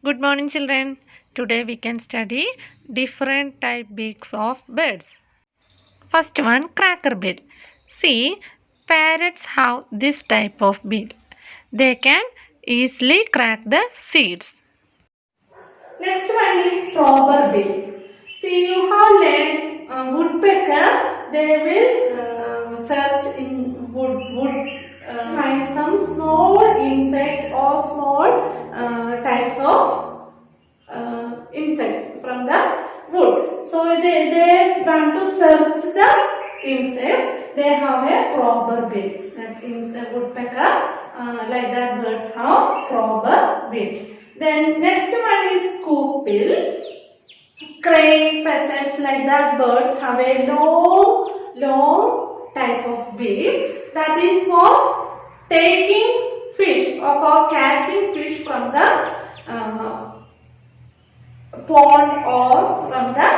Good morning, children. Today we can study different type beaks of birds. First one, cracker bill. See, parrots have this type of bill. They can easily crack the seeds. Next one is robber bill. See, you have learned woodpecker. They will search in wood, find some small insects or small types of insects from the wood. So they want to search the insects. They have a robber bill. That means a woodpecker, like that birds have robber bill. Then next one is scoop bill. Crane, pheasants, like that birds have a long type of bill that is for taking fish or for catching fish from the pond or from the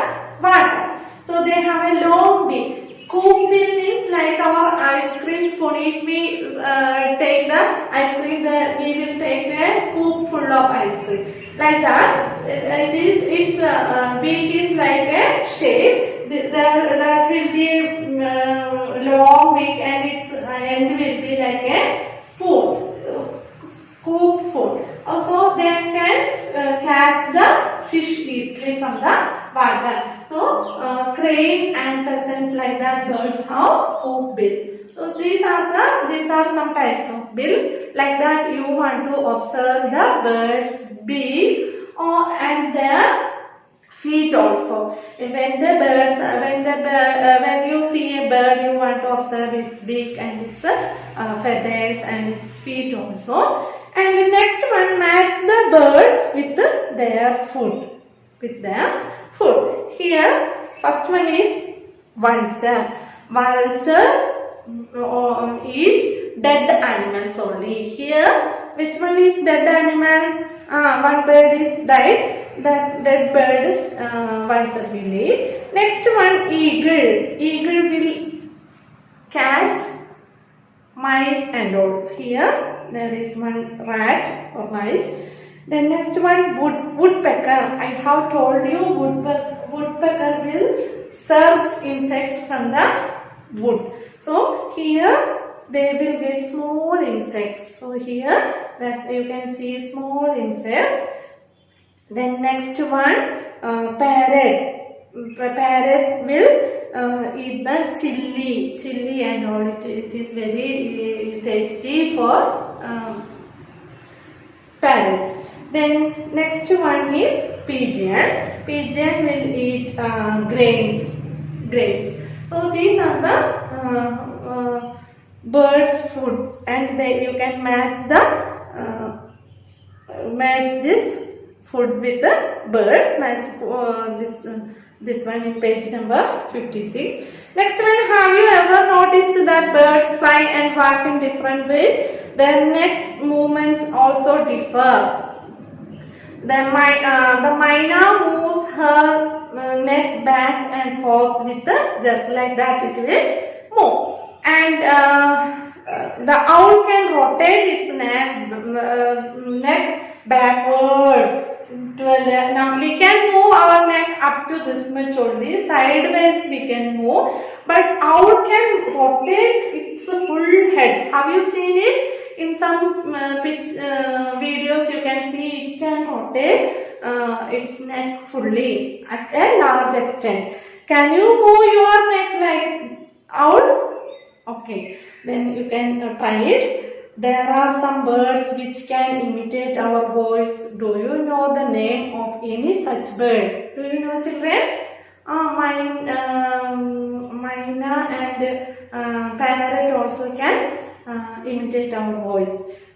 water. So they have a long bill. Scoop bill means like our ice cream spoon. If we take the ice cream, we will take a scoop full of ice cream. Like that, its beak is like a shape. That will be long beak and its end will be like a spoon, scoop food. Also, they can catch the fish easily from the water. So, crane and pheasants like that birds have scoop bill. So these are some types of bills. Like that, you want to observe the bird's beak and their feet also. When you see a bird, you want to observe its beak and its feathers and its feet also. And the next one, match the birds with their food. Here, first one is vulture. Vulture eat dead animals only. Here, which one is dead animal? One bird is died. That dead bird vulture will eat. Next one, eagle. Eagle will catch mice and all. Here, there is one rat or mice. Then next one, woodpecker. I have told you woodpecker will search insects from the wood. So here they will get small insects. So here that you can see small insects. Then next one, parrot. Parrot will eat the chili and all. It is very tasty for parrots. Then next one is pigeon. Pigeon will eat grains. So these are the birds' food, and you can match this food with the birds. Match this one in page number 56. Next one, have you ever noticed that birds fly and walk in different ways? Their neck movements also differ. The myna moves her neck back and forth with a jerk, like that it will move. And the owl can rotate its neck backwards. Now we can move our neck up to this much only, sideways we can move, but owl can rotate its full head. Have you seen it? In some videos you can see it can rotate its neck fully at a large extent. Can you move your neck like owl? Okay, then you can try it. There are some birds which can imitate our voice. Do you know the name of any such bird? Do you know, children? Myna and parrot also can imitate our voice.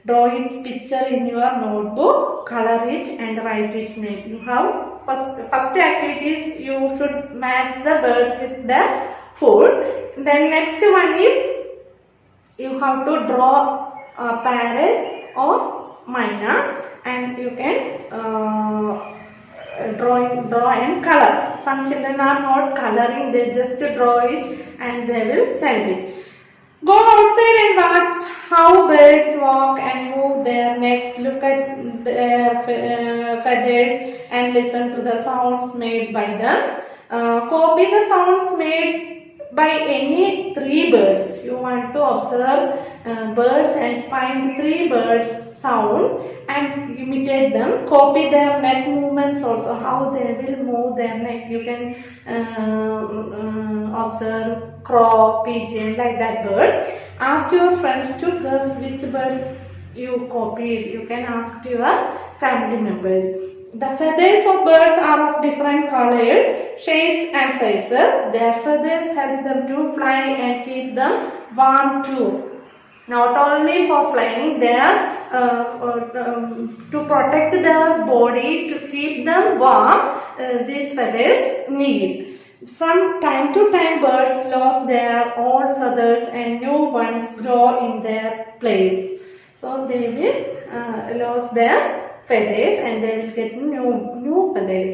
Draw its picture in your notebook, color it and write its name. You have first activities, you should match the birds with the food. Then next one is you have to draw a parrot or myna, and you can draw and color. Some children are not coloring, they just draw it and they will send it. Go outside and watch how birds walk and move their necks. Look at their feathers and listen to the sounds made by them. Copy the sounds made by any three birds. You want to observe birds and find three birds sound and imitate them. Copy their neck movements also, how they will move their neck. You can observe crow, pigeon, like that birds. Ask your friends to guess which birds you copied. You can ask to your family members. The feathers of birds are of different colors, shapes and sizes. Their feathers help them to fly and keep them warm too. Not only for flying, they are to protect their body, to keep them warm. These feathers need. From time to time, birds lose their old feathers and new ones grow in their place. So they will lose their feathers and they will get new feathers.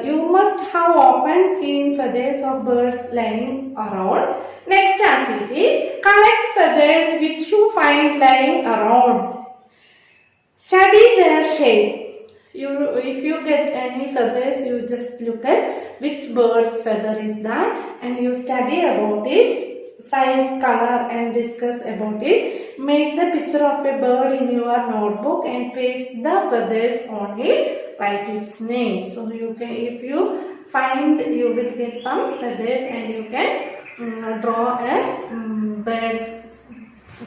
You must have often seen feathers of birds lying around. Next activity, collect feathers which you find lying around. Study their shape. If you get any feathers, you just look at which bird's feather is that and you study about it, size, color and discuss about it. Make the picture of a bird in your notebook and paste the feathers on it. Write its name. So you can, if you find, you will get some feathers and you can draw a bird's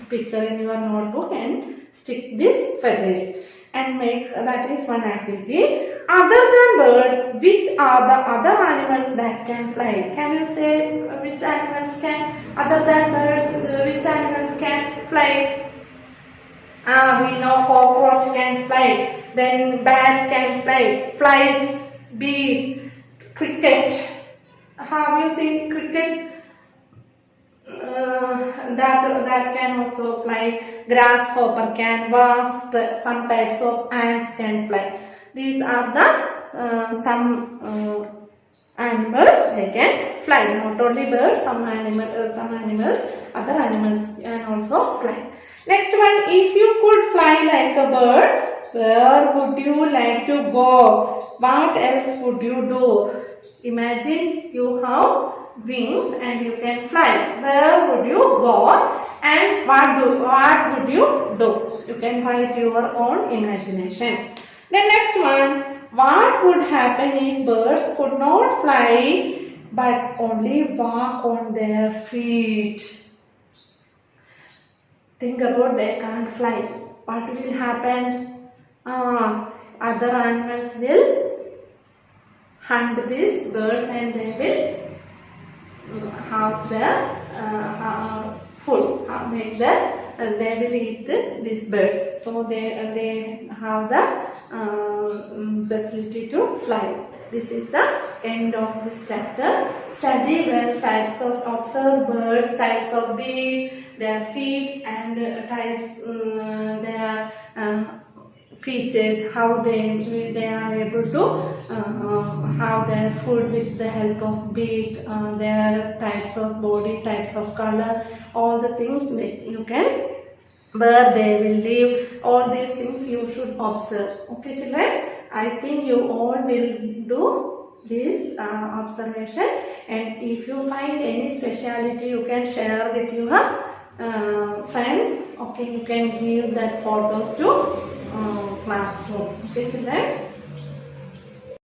picture in your notebook and stick these feathers. And make, that is one activity. Other than birds, which are the other animals that can fly? Can you say which animals can, other than birds, which animals can fly? We know cockroach can fly, then bat can fly, flies, bees, cricket. Have you seen cricket? That can also fly. Grasshopper can, wasp, some types of ants can fly. These are the some animals they can fly. Not only birds, some animals, other animals can also fly. Next one, if you could fly like a bird, where would you like to go? What else would you do? Imagine you have wings and you can fly. Where would you go and what would you do? You can write your own imagination. The next one, what would happen if birds could not fly but only walk on their feet? Think about, they can't fly. What will happen? Other animals will hunt these birds and they will have their food, make they will eat these birds. So they have the facility to fly. This is the end of this chapter. Study well types of, observe birds, types of beak, their feet and types, their features, how they are able to have their food with the help of beak, their types of body, types of color, all the things that you can, where they will live, all these things you should observe. Okay children, I think you all will do this observation, and if you find any speciality you can share with your friends. Okay, you can give that photos to classroom. Okay children.